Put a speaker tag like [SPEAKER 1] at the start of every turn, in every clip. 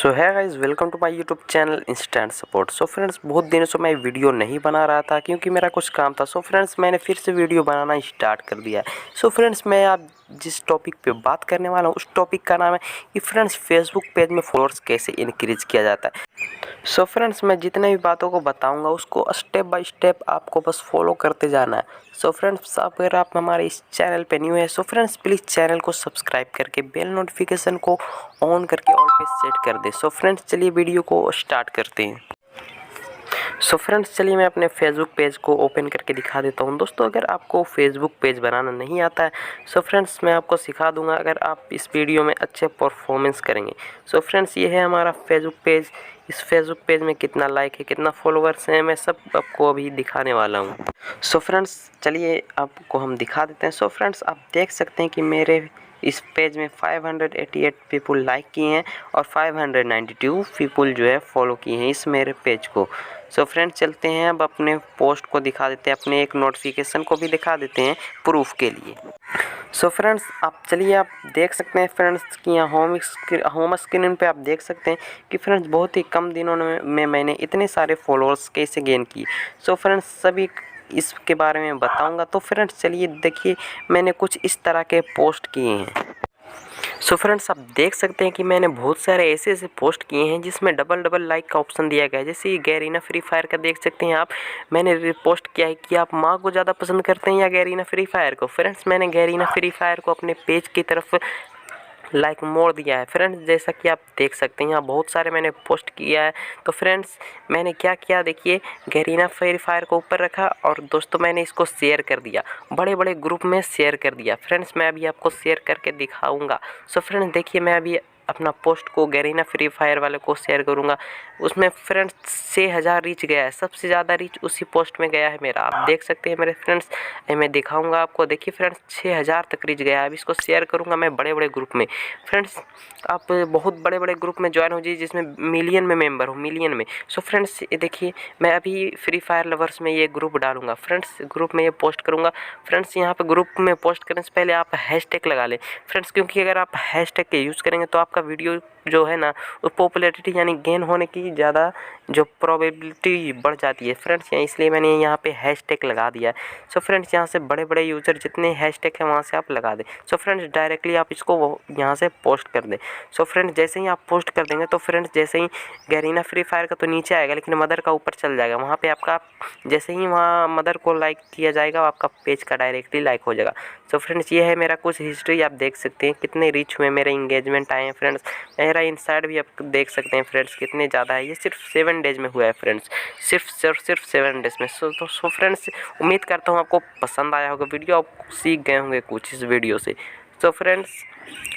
[SPEAKER 1] So hi guys, welcome to my YouTube channel instant support. So friends, बहुत दिनों से मैं वीडियो नहीं बना रहा था क्योंकि मेरा कुछ काम था। सो फ्रेंड्स, मैंने फिर से वीडियो बनाना स्टार्ट कर दिया है। सो फ्रेंड्स, मैं आप जिस टॉपिक पे बात करने वाला हूँ उस टॉपिक का नाम है कि फ्रेंड्स फेसबुक पेज में फॉलोअर्स कैसे इंक्रीज किया जाता है। सो फ्रेंड्स, मैं जितने भी बातों को बताऊंगा उसको स्टेप बाय स्टेप आपको बस फॉलो करते जाना है। सो फ्रेंड्स, अगर आप हमारे इस चैनल पे न्यू है, सो फ्रेंड्स प्लीज़ चैनल को सब्सक्राइब करके बेल नोटिफिकेशन को ऑन करके ऑल पे सेट कर दें। सो फ्रेंड्स, चलिए वीडियो को स्टार्ट करते हैं। सो फ्रेंड्स, चलिए मैं अपने फेसबुक पेज को ओपन करके दिखा देता हूं। दोस्तों, अगर आपको फेसबुक पेज बनाना नहीं आता है, सो फ्रेंड्स मैं आपको सिखा दूंगा अगर आप इस वीडियो में अच्छे परफॉर्मेंस करेंगे। सो फ्रेंड्स, ये है हमारा फेसबुक पेज। इस फेसबुक पेज में कितना लाइक है, कितना फॉलोअर्स हैं, मैं सब आपको अभी दिखाने वाला हूँ। सो फ्रेंड्स, चलिए आपको हम दिखा देते हैं। सो फ्रेंड्स, आप देख सकते हैं कि मेरे इस पेज में 588 पीपल लाइक किए हैं और 592 पीपल जो है फॉलो किए हैं इस मेरे पेज को। सो फ्रेंड्स, चलते हैं अब अपने पोस्ट को दिखा देते हैं, अपने एक नोटिफिकेशन को भी दिखा देते हैं प्रूफ के लिए। सो फ्रेंड्स, आप चलिए आप देख सकते हैं फ्रेंड्स कि यहाँ होम स्क्रीन पे आप देख सकते हैं कि फ्रेंड्स बहुत ही कम दिनों में मैंने इतने सारे फॉलोअर्स कैसे गेन किए। सो फ्रेंड्स, सभी इसके बारे में बताऊंगा। तो फ्रेंड्स चलिए देखिए, मैंने कुछ इस तरह के पोस्ट किए हैं। सो फ्रेंड्स, आप देख सकते हैं कि मैंने बहुत सारे ऐसे पोस्ट किए हैं जिसमें डबल लाइक का ऑप्शन दिया गया है। जैसे ये गैरीना फ्री फायर का देख सकते हैं आप। मैंने पोस्ट किया है कि आप माँ को ज़्यादा पसंद करते हैं या गैरीना फ्री फायर को। फ्रेंड्स, मैंने गैरीना फ्री फायर को अपने पेज की तरफ लाइक मोड़ दिया है। फ्रेंड्स, जैसा कि आप देख सकते हैं यहाँ बहुत सारे मैंने पोस्ट किया है। तो फ्रेंड्स, मैंने क्या किया देखिए, गैरीना फ्री फायर को ऊपर रखा और दोस्तों मैंने इसको शेयर कर दिया, बड़े बड़े ग्रुप में शेयर कर दिया। फ्रेंड्स, मैं अभी आपको शेयर करके दिखाऊंगा। सो फ्रेंड्स देखिए, मैं अभी अपना पोस्ट को गैरीना फ्री फायर वाले को शेयर करूंगा। उसमें फ्रेंड्स 6000 रीच गया है, सबसे ज़्यादा रीच उसी पोस्ट में गया है मेरा। आप देख सकते हैं मेरे फ्रेंड्स, मैं दिखाऊंगा आपको। देखिए फ्रेंड्स, 6000 तक रीच गया है। अब इसको शेयर करूंगा मैं बड़े बड़े ग्रुप में। फ्रेंड्स, आप बहुत बड़े बड़े ग्रुप में ज्वाइन हो जाइए जिसमें मिलियन में मेंबर हो, मिलियन में। सो फ्रेंड्स ये देखिए, मैं अभी फ्री फायर लवर्स में ये ग्रुप डालूंगा। फ्रेंड्स, ग्रुप में ये पोस्ट करूंगा। फ्रेंड्स, यहाँ पे ग्रुप में पोस्ट करने से पहले आप हैशटैग लगा लें फ्रेंड्स, क्योंकि अगर आप हैशटैग के यूज़ करेंगे तो आपका वीडियो जो है ना वो पॉपुलैरिटी यानी गेन होने की ज़्यादा जो प्रोबेबिलिटी बढ़ जाती है फ्रेंड्स, इसलिए मैंने यहाँ पे हैशटैग लगा दिया है। सो फ्रेंड्स, यहाँ से बड़े बड़े यूज़र जितने हैशटैग हैं वहाँ से आप लगा दें। सो फ्रेंड्स, डायरेक्टली आप इसको यहाँ से पोस्ट कर दें। सो फ्रेंड्स, जैसे ही आप पोस्ट कर देंगे तो फ्रेंड्स जैसे ही गैरीना फ्री फायर का तो नीचे आएगा लेकिन मदर का ऊपर चल जाएगा। वहाँ पे आपका जैसे ही वहाँ मदर को लाइक किया जाएगा आपका पेज का डायरेक्टली लाइक हो जाएगा। सो फ्रेंड्स, ये है मेरा कुछ हिस्ट्री। आप देख सकते हैं कितने रीच हुए, मेरे इंगेजमेंट आए हैं फ्रेंड्स। मेरा इनसाइड भी आप देख सकते हैं फ्रेंड्स कितने ज़्यादा है। ये सिर्फ 7 डेज में हुआ है फ्रेंड्स, सिर्फ 7 डेज में। सो फ्रेंड्स, उम्मीद करता हूँ आपको पसंद आया होगा वीडियो, आप सीख गए होंगे कुछ इस वीडियो से। सो फ्रेंड्स,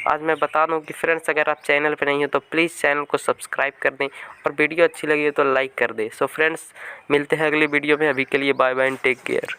[SPEAKER 1] आज मैं बता दूं कि फ्रेंड्स अगर आप चैनल पे नहीं हो तो प्लीज़ चैनल को सब्सक्राइब कर दें और वीडियो अच्छी लगी हो तो लाइक कर दें। सो फ्रेंड्स, मिलते हैं अगली वीडियो में। अभी के लिए bye bye and take care.